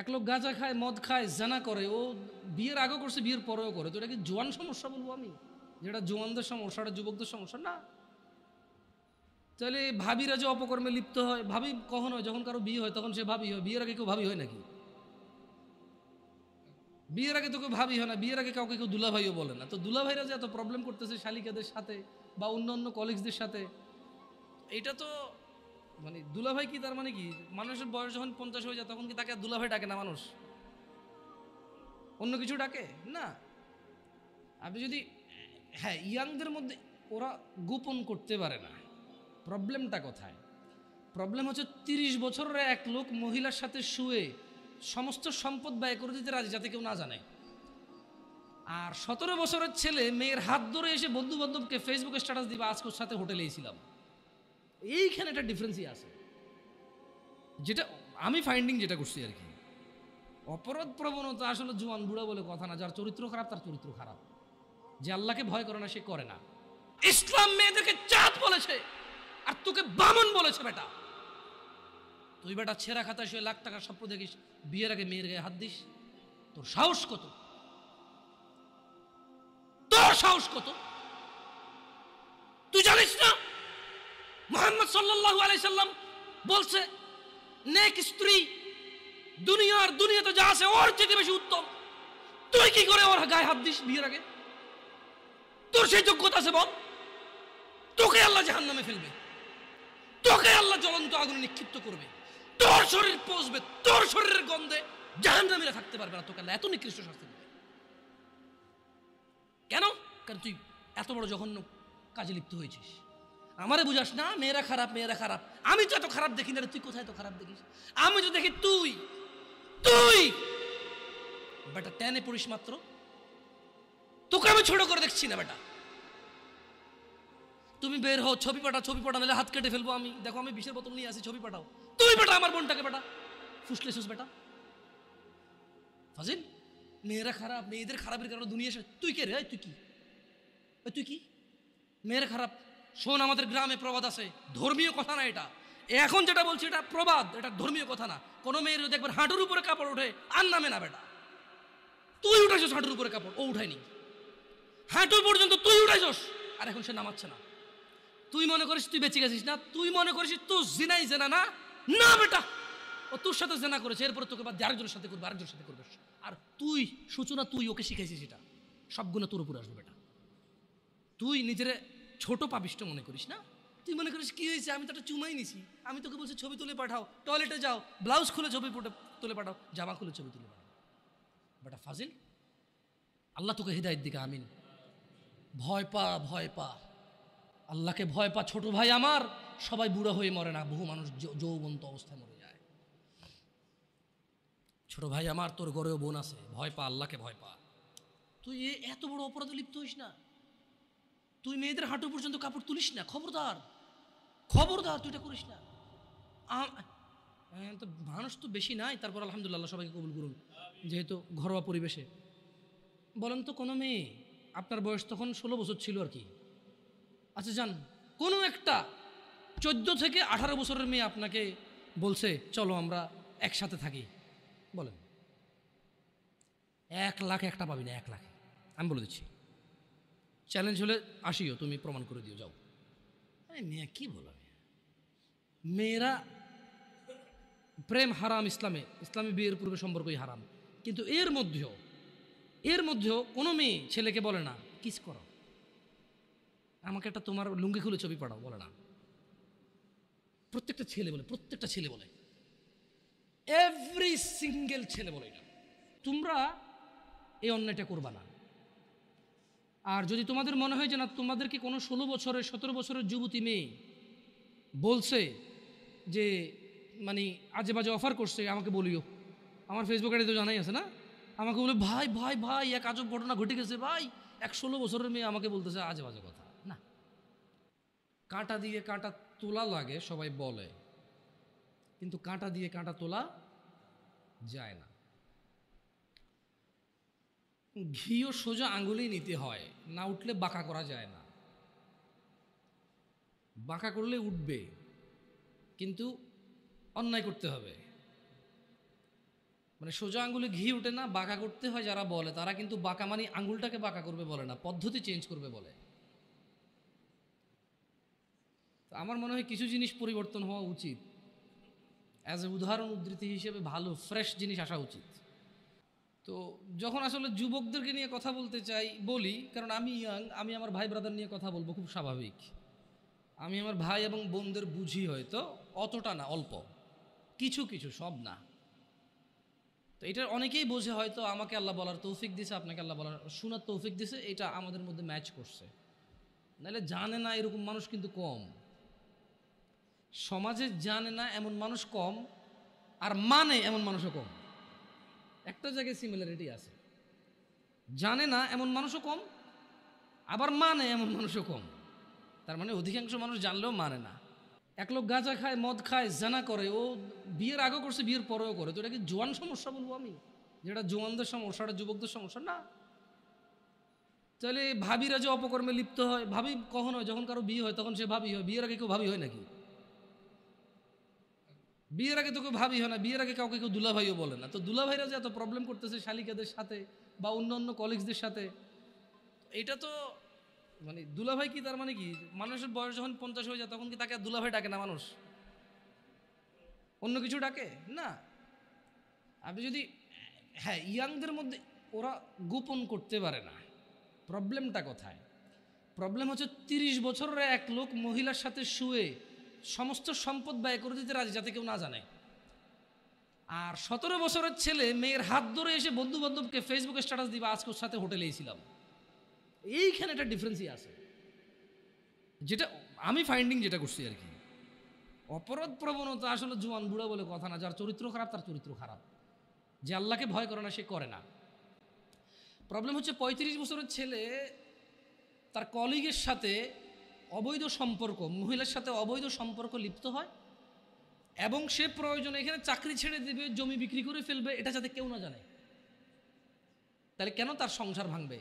এক লোক গাঁজা খায়, মদ খায়, জানা করে, ও বিয়ের আগেও করছে, বিয়ের পরেও করে, তো এটা কি জোয়ান সমস্যা বলবো আমি? যেটা জোয়ানদের সমস্যা, এটা যুবকদের সমস্যা না। তাহলে ভাবিরা যে অপকর্মে লিপ্ত হয়, ভাবি কখন হয়? যখন কারো বিয়ে হয় তখন সে ভাবি হয়। বিয়ের আগে কেউ ভাবি হয় নাকি? বিয়ের আগে তো কেউ ভাবি হয় না। বিয়ের আগে কাউকে কেউ দুলাভাইও বলে না। তো দুলাভাইরা যে এত প্রবলেম করতেছে শালিকাদের সাথে বা অন্য অন্য কলিগসদের সাথে, এটা তো মানে দুলাভাই কি তার মানে কি? মানুষের বয়স যখন 50 হয়ে যায় তখন কি তাকে আর দুলাভাই ডাকে না মানুষ? অন্য কিছু ডাকে না। আপনি যদি, হ্যাঁ, ইয়াংদের মধ্যে ওরা গোপন করতে পারে না। প্রবলেমটা কোথায়? প্রবলেম হচ্ছে 30 বছরের এক লোক মহিলার সাথে শুয়ে সমস্ত সম্পদ ব্যয় করে দিতে রাজি, যাতে কেউ না জানে। আর 17 বছরের ছেলে মেয়ের হাত ধরে এসে বন্ধু বান্ধবকে ফেসবুকে স্ট্যাটাস দিবে, আজকে ওর সাথে হোটেলে ছিলাম। এইখানে একটা ডিফারেন্সই আছে, যেটা আমি ফাইন্ডিং যেটা করছি আর কি। অপরাধ প্রবণতা আসলে জোয়ান বুড়া বলে কথা না। যার চরিত্র খারাপ তার চরিত্র খারাপ। যে আল্লাহকে ভয় করে না সে করে না। ইসলাম মেয়েদেরকে চাঁদ বলেছে আর তোকে বামন বলেছে। বেটা তুই বেটা ছেঁড়া খাতায় শুয়ে লাখ টাকার স্বপ্ন দেখিস, বিয়ের আগে মেয়ের গায়ে হাত দিস? তোর সাহস কত? তোর সাহস কত? তুই জানিস না মুহাম্মদ সাল্লাল্লাহু আলাইহি সাল্লাম বলছে নেক স্ত্রী দুনিয়াতে যা আছে ওর চেয়ে বেশি উত্তম। তুই কি করে ওর গায়ে হাত দিস বিয়ের আগে? তোর সেই যোগ্যতা আছে বল? তোকে আল্লাহ জাহান্নামে ফেলবে, তোকে আল্লাহ জ্বলন্ত আগুনে নিক্ষিপ্ত করবে, তোর শরীর পচবে, তোর শরীরের গন্ধে জাহান্নামীরা থাকতে পারবে না। তোকে আল্লাহ এত নিকৃষ্ট শাস্তি দেবে কেন? কারণ তুই এত বড় জঘন্য কাজে লিপ্ত হয়েছিস। আমারে বুঝাস না মেয়েরা খারাপ, মেয়েরা খারাপ। আমি তো এত খারাপ দেখি না রে, তুই কোথায় তো খারাপ দেখিস? আমি তো দেখি তুই তুই বেটা টেনে পড়িস মাত্র। তোকে আমি ছোট করে দেখছি না বেটা। তুমি বের হও, ছবি পাঠা নাহলে হাত কেটে ফেলবো আমি। দেখো আমি বিষের বোতল নিয়ে আসি, ছবি পাঠাও। তুই বেটা আমার বোনটাকে বেটা ফুসলেছিস বেটা ফাজিল। মেয়েরা খারাপ, মেয়েদের খারাপের কারণে দুনিয়া শেষ। তুই কে রে? তুই কি? তুই কি মেয়েরা খারাপ? শোন, আমাদের গ্রামে প্রবাদ আছে, ধর্মীয় কথা না এটা। এখন যেটা বলছি এটা প্রবাদ, এটা ধর্মীয় কথা না। কোনো মেয়ের যদি একবার হাঁটুর উপরে কাপড় ওঠে আর নামে না বেটা। তুই উঠাইছস হাঁটুর উপরে কাপড়, ও উঠায়নি। হাঁটু পর্যন্ত তুই উঠাইছস আর এখন সে নামাচ্ছে না। তুই মনে করিস তুই বেঁচে গেছিস না? তুই মনে করিস তুই জিনাই জেনা না? না বেটা, ও তোর সাথে জেনা করেছে, এরপরে তোকে বাদ আরেকজনের সাথে করবে, আরেকজনের সাথে করবে। আর তুই সূচনা, তুই ওকে শিখাইছিস, এটা সব গুণ তোর উপরে আসবে বেটা। তুই নিজের ছোট পাপিষ্ট মনে করিস না? তুই মনে করিস কি হয়েছে, আমি তো একটা চুমাই নিছি, আমি তোকে বলছি ছবি তুলে পাঠাও, টয়লেটে যাও, ব্লাউজ খুলে ছবি তুলে পাঠাও, জামা খুলে ছবি তুলে পাঠাও। বেটা ফাজিল, আল্লাহ তোকে হৃদায়ত দিকে আমিন। ভয় পা, ভয় পা, আল্লাহকে ভয় পা ছোট ভাই আমার। সবাই বুড়ো হয়ে মরে না, বহু মানুষ যৌবন্ত অবস্থায় মরে যায়। ছোট ভাই আমার, তোর ঘরেও বোন আছে, ভয় পা, আল্লাহকে ভয় পা। তুই এত বড় অপরাধে লিপ্ত হইস না। তুই মেয়েদের হাঁটু পর্যন্ত কাপড় তুলিস না, খবরদার খবরদার, তুই এটা করিস না। তো মানুষ তো বেশি নাই, তারপর আলহামদুলিল্লাহ সবাইকে কবুল করুন, যেহেতু ঘরোয়া পরিবেশে। বলেন তো কোনো মেয়ে, আপনার বয়স তখন 16 বছর ছিল আর কি, আচ্ছা যান, কোনো একটা 14 থেকে 18 বছরের মেয়ে আপনাকে বলছে চলো আমরা একসাথে থাকি, বলেন 1 লাখ একটা পাবি না, 1 লাখ। আমি বলে দিচ্ছি, চ্যালেঞ্জ হলে আসিও, তুমি প্রমাণ করে দিও, যাও। মেয়ে কি বলো, মেয়েরা প্রেম হারাম ইসলামে, ইসলামী বিয়ের পূর্বে সম্পর্কই হারাম। কিন্তু এর মধ্যেও কোনো মেয়ে ছেলেকে বলে না কিস করো, আমাকে একটা তোমার লুঙ্গি খুলে ছবি পাঠাও, বলে না। প্রত্যেকটা ছেলে বলে, এভরি সিঙ্গেল ছেলে বলে এটা। তোমরা এই অন্যায়টা করবা না। আর যদি তোমাদের মনে হয় যে না, তোমাদেরকে কোনো 16 বছরের 17 বছরের যুবতী মেয়ে বলছে যে মানে আজে বাজে অফার করছে, আমাকে বলিও। আমার ফেসবুক আইডি তো জানাই আছে না, আমাকে বলে ভাই ভাই ভাই এক আজব ঘটনা ঘটে গেছে ভাই, 16 বছরের মেয়ে আমাকে বলতেছে আজে বাজে কথা। না, কাঁটা দিয়ে কাঁটা তোলা লাগে সবাই বলে, কিন্তু কাঁটা দিয়ে কাঁটা তোলা যায় না। ঘিও সোজা আঙুলেই নিতে হয়, না উঠলে বাঁকা করা যায় না। বাঁকা করলে উঠবে, কিন্তু অন্যায় করতে হবে। মানে সোজা আঙ্গুলে ঘি ওঠে না, বাঁকা করতে হয় যারা বলে তারা কিন্তু বাঁকা মানে আঙ্গুলটাকে বাঁকা করবে বলে না, পদ্ধতি চেঞ্জ করবে বলে। আমার মনে হয় কিছু জিনিস পরিবর্তন হওয়া উচিত। অ্যাজ এ উদাহরণ উদ্ধৃতি হিসেবে ভালো ফ্রেশ জিনিস আসা উচিত। তো যখন আসলে যুবকদেরকে নিয়ে কথা বলতে চাই বলি, কারণ আমি ইয়াং, আমি আমার ভাই ব্রাদার নিয়ে কথা বলবো, খুব স্বাভাবিক। আমি আমার ভাই এবং বোনদের বুঝি, হয়তো অতটা না, অল্প কিছু কিছু, সব না। তো এটা অনেকেই বোঝে, হয়তো আমাকে আল্লাহ বলার তৌফিক দিছে, আপনাকে আল্লাহ বলার শোনার তৌফিক দিছে, এটা আমাদের মধ্যে ম্যাচ করছে। নাহলে জানে না এরকম মানুষ কিন্তু কম, সমাজে জানে না এমন মানুষ কম, আর মানে এমন মানুষও কম। একটা জায়গায় সিমিলারিটি আছে, জানে না এমন মানুষও কম, আবার মানে এমন মানুষও কম। তার মানে অধিকাংশ মানুষ জানলেও মানে না। এক লোক গাঁজা খায়, মদ খায়, জানা করে, ও বিয়ের আগেও করছে, বিয়ের পরেও করে, তো এটা কি জোয়ান সমস্যা বলবো আমি? যেটা জোয়ানদের সমস্যা, এটা যুবকদের সমস্যা না। তাহলে ভাবিরা যে অপকর্মে লিপ্ত হয়, ভাবি কখন হয়? যখন কারো বিয়ে হয় তখন সে ভাবি হয়। বিয়ের আগে কেউ ভাবি হয় নাকি? বিয়ের আগে তো কেউ ভাবি হয় না। বিয়ের আগে কাউকে কেউ দুলাভাইও বলে না। তো দুলাভাইরা যে এত প্রবলেম করতেছে শালিকাদের সাথে বা অন্য অন্য কলিগসদের সাথে, এটা তো মানে দুলাভাই কি তার মানে কি? মানুষের বয়স যখন 50 হয়ে যায় তখন কি তাকে আর দুলাভাই ডাকে না মানুষ? অন্য কিছু ডাকে না। আপনি যদি, হ্যাঁ, ইয়াংদের মধ্যে ওরা গোপন করতে পারে না। প্রবলেমটা কোথায়? প্রবলেম হচ্ছে 30 বছরের এক লোক মহিলার সাথে শুয়ে সমস্ত সম্পদ ব্যয় করে দিতে রাজি, যাতে কেউ না জানে। আর 17 বছরের ছেলে মেয়ের হাত ধরে এসে বন্ধু বান্ধবকে ফেসবুকে স্ট্যাটাস দিবা, আজকে ওর সাথে হোটেলে ছিলাম। এইখানে একটা ডিফারেন্সই আছে, যেটা আমি ফাইন্ডিং যেটা করছি আর কি। অপরাধ প্রবণতা আসলে জোয়ান বুড়া বলে কথা না। যার চরিত্র খারাপ তার চরিত্র খারাপ, যে আল্লাহকে ভয় করে না সে করে না। প্রবলেম হচ্ছে 35 বছরের ছেলে তার কলিগের সাথে অবৈধ সম্পর্ক, মহিলার সাথে অবৈধ সম্পর্ক লিপ্ত হয়, এবং সে প্রয়োজনে এখানে চাকরি ছেড়ে দেবে, জমি বিক্রি করে ফেলবে, এটা যাতে কেউ না জানে। তাহলে কেন তার সংসার ভাঙবে?